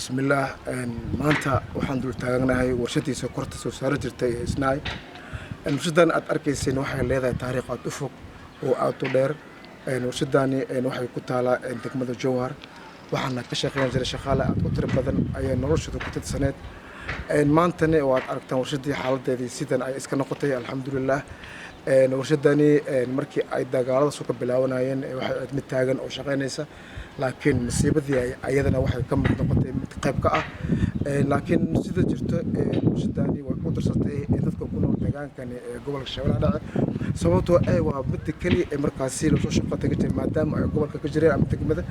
بسم الله maanta waxaan dul taaganahay warshadiisa korta soo saar jirtay isnaay warshadan aad arkayseen waxay leedahay taariikh aad u fog oo aad u dheer warshadani waxay ku taalaa degmada Jowhar waxaana ka shaqeyn jiray shaqaale aad u tiro badan ayaa noloshooda ku tidsaneed maantana waad aragtaan warshadii xaaladeedii sidan ay iska noqotay alxamdulillah warshadani markii ay dagaalada soo ka bilaabanayeen waxay aad mid taagan oo shaqeynaysa laakiin masiibadii ayadana waxay ka mid noqotay mid qayb ka ah laakiin sida jirto warshadani way u darsatay dadka ku nool deegaankani gobolka Shabeellaha Dhexe sababtoo ah waa mid kaliya ee markaasi loo soo shaqo tagay maadaama ay gobolka ka jireen ama degmada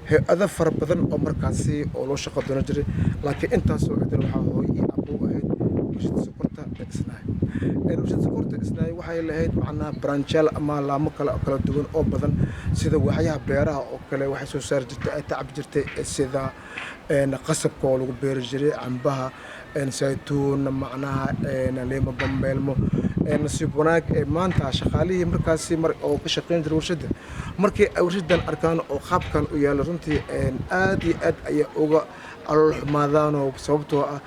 hay'ado fara badan oo markaasi oo loo shaqo doona jiray laakiin intaas oo idin waxa hooyay aqoon ahayd warshada sokorta isnaay warshada sokorta isnaay waxay lahayd macnaha branchal ama laamo kala duwan oo badan sida waxyaha beeraha oo kale waxay soo saar jirtay ay tacab jirtay sida qasabka oo lagu beeri jiray cambaha saytuun macnaha leema bambeelmo nasiib wanaag maanta shaqaalihii markaasi oo ka shaqeyn jiray warshada markii ay warshadan arkaan oo qaabkan u yaalo runtii aad iyo aad ay uga alool xumaadaan oo sababtoo ah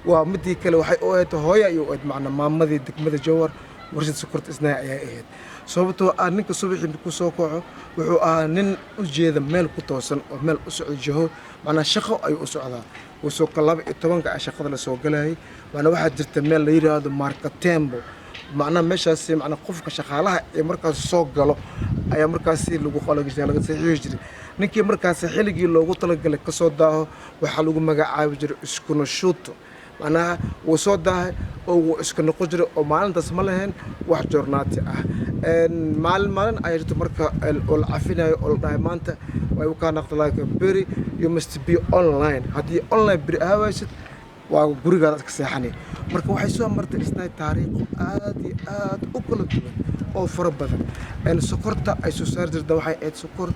waa midii kale waxay u ahayd hooyo iyo macnaha maamadii degmada Jowhar warshada sokorta isnaay ayaa ahayd sababtoo ah ninka subaxii ku soo kaco wuxuu ahaa nin u jeeda meel ku toosan oo meel u socdo jaho macnaha shaqo ay u socdaa wuxuu ka 12 shaqada la soo galay macnaha waxa jirta meel la yiraahdo marketembo macnaha meeshaas macnaha qofka shaqaalaha ee markaas soo galo ayaa markaas lagu qalajin laga saxiix jiray ninkii markaas xilligii loogu talagalay ka soo daaho waxa lagu magacaabi jiray iskuna shuuto macnaha wuu soo daahay oo wuu iska noqon jiray oo maalintaas ma lahayn wax joornaati ah maalin ay jirto marka oo la cafinayo oo la dhahay maanta way u ka naqdalaa beri you must be online haddii online beri ahawaysid waa gurigaada iska seexanay marka waxay soo martay isnaay taariikh aad iyo aad u kala duwan oo fara badan sokorta ay soo saar jirtay waxay ahayd sokor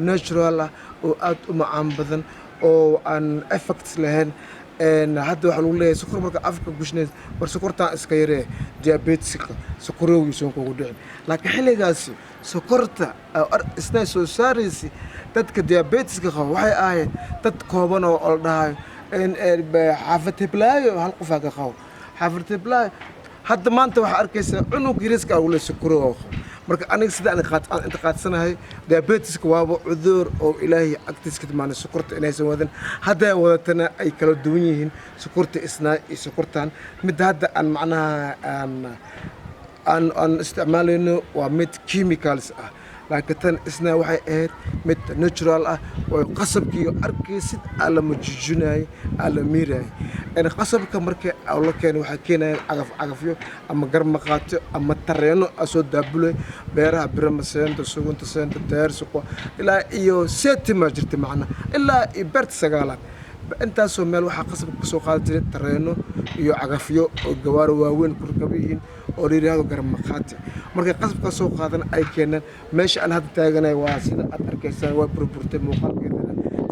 natural ah oo aad u macaan badan oo aan effects lahayn hadda waxa lagu leeyahay sokor marka afka gushneed war sokorta iska yaree diabetiska sokorowga soo kugu dhicin laakiin xilligaasi sokorta isna soo saaraysi dadka diabetiska qaba waxay ahayd dad kooban oo la dhahay xaafad hiblaayo hal qof ka qabo xaafad hiblaayo hadda maanta waxa arkaysaa cunug yariiska ugu leeyahay sokorowga marka aniga sida aan inta qaadsanahay diabetiska waaba cudur oo ilaahay agtiiska timaana sokorta inay soo wadan hadda wadatana ay kala duwan yihiin sokorta isnaay iyo sokortan mid hadda aan macnaha aan isticmaalayno waa mid chemicals ah laakiin tan isna waxay ahayd mid natural ah oo qasabkiyo arkaysid ala majujunay ala miray qasabka markii la keenay waxa keenay cagafyo ama garmaqaato ama tareeno asoo daabulay beeraha biramaseento sugunta seento teersuqo ilaa iyo seetima jirta macna ilaa ibert sagaalaad intaasoo meel waxa qasabka ka soo qaadi jiray tareeno iyo cagafyo oo gawaar waaweyn ku rakabiin oo yiraahdo garmaqaati markay qasabka soo qaadan ay keenan meesha aan hadda taaganay waa sida aad arkaysaan waa burburtay muuqaalkeeda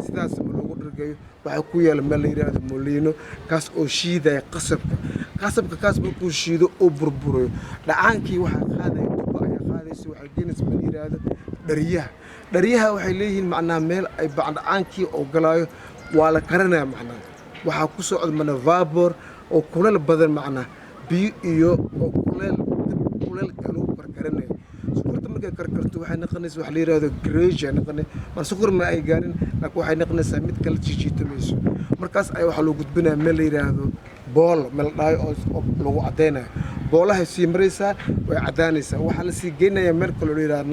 sidaas ma loogu dhirgayo waxa ku yaala meel la yiraahdo mooliino kaas oo shiiday qasabka kaas markuu shiido oo burburayo dhacaankii waxa qaaday tuba ay qaadayso waxa genis ma yiraahdo dhariyaha waxay leeyihiin macnaha meel ay bacdacaankii oo galaayo waa la karanaya macnaha waxa ku socod mana vapor oo kuleel badan macnaha biyo iyo oo kuleel kale u karkaranayo sokorta markay karkarto waxay noqonaysaa wax la yiraahdo greja noqonay mar sokor ma ay gaarin laakiin waxay noqonaysaa mid kala jijiitamayso markaas ay waxa loo gudbinayaa meel la yiraahdo bool meel dhaay oo lagu cadeynayo boolaha sii maraysaa way cadaanaysaa waxa la sii geynayaa meel kale oo la yiraahdo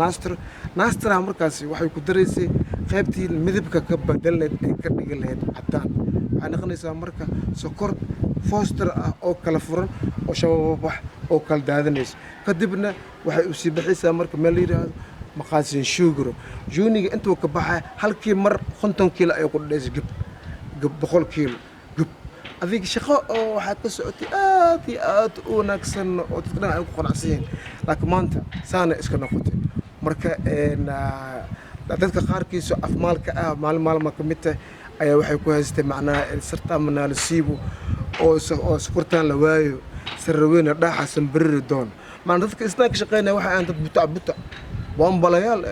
naastra markaas waxay ku dareysay qaybtii midabka ka badalneed ay ka dhigi lahayd cadaan waxay noqonaysaa marka sokor foster ah oo kala furan oo shababax oo kala daadanayso kadibna waxay u sii bixaysaa marka meel yiraahdo maqaasin sugar juniga intuu ka baxay halkii mar 50 kiilo ay ku dhaysay gab 100 kiilo gab adiga shaqo oo waxa ka socotay aad iyo aad u wanaagsan oo dadkana ay ku qanacsan laakiin maanta saana iska noqotay marka dadka qaarkiisu afmaalka ah maalmo ka mid ah ayaa waxay ku haystay macnaha sarta manaalisiibo oo sokortaan la waayo sarweena dhaxasan bari doon maan dadka isna ka shaqeynaa waxa aan dad buta bombalayaal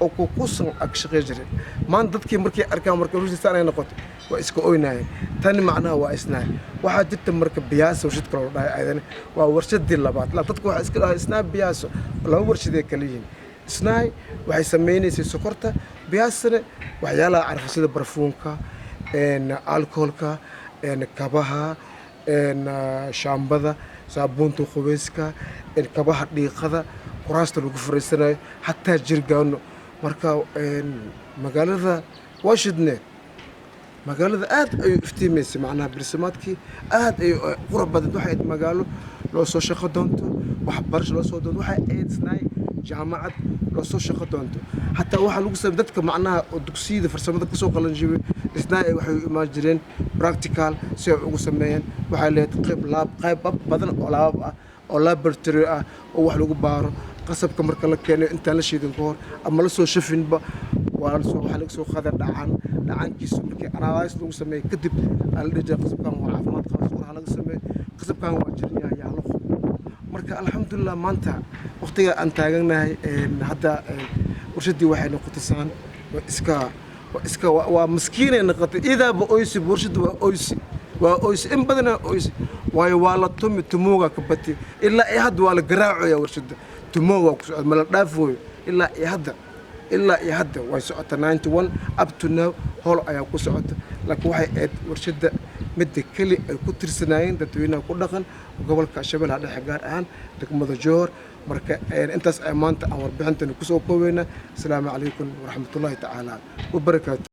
oo ku kusan ag shaqeey jiray maan dadkii markii arkaan markii ruushii saanay noqotay waa iska oynaayeen tani macnaha waa isnaay waxaa jirta marka biyaaso warshad kale oo dhahay ayadana waa warshadii labaad dadku waxaa iska dhahay isnaay biyaaso laba warshadee kala yihiin isnaay waxay sameynaysay sokorta biyaasana waxyaalaha carfisada barfuunka alkoholka kabaha shaambada saabuunta qubeyska kabaha dhiiqada kuraasta lagu fariisanayo xataa jirgaano marka magaalada washington magaalada aad ay iftiimaysay macnaha bilsamaadkii aad ay qurux badan waxay magaalo loo soo shaqo doonto waxbarasho loo soo doonto waxay eedsnaay jaamacad loo soo shaqo doonto xataa waxaa lagu sameeyay dadka macnaha dugsiyada farsamada ka soo qalan jibay isnaay waxay u imaan jireen practical si ay ugu sameeyeen waxay leedahay qayb badan oo laab ah oo laboratory ah oo wax lagu baaro qasabka marka la keeno intaan la shiidin ka hor ama la soo shafinba waxa laga soo qaaday dhacankiisa markii analysis lagu sameeyay kadib aan la dhigay qasabkan waa caafimaad qaba waxa laga sameeyay qasabkan waa jirnaa yaa la marka alxamdulillah maanta waqtiga aan taaganahay hadda warshadii waxay noqotay saan iska waa miskiinay noqotay idaaba oysi warshadu waa oysi in badan oysi waayo waa la tumuga ka batay ilaa ay hadda waa la garaacayaa warshada tumuga ku socod ma la dhaafooyo ilaa ay hadda way socota 91 up to now howl ayaa ku socota laakiin waxay aad warshada midda kali ay ku tirsanaayeen dadweynaha ku dhaqan gobolka Shabeellaha Dhexe gaar ahaan degmada Joor marka intaas ay maanta aan warbixintan ku soo koobayna assalaamu calaykum waraxmatullaahi tacaala wa barakaatuh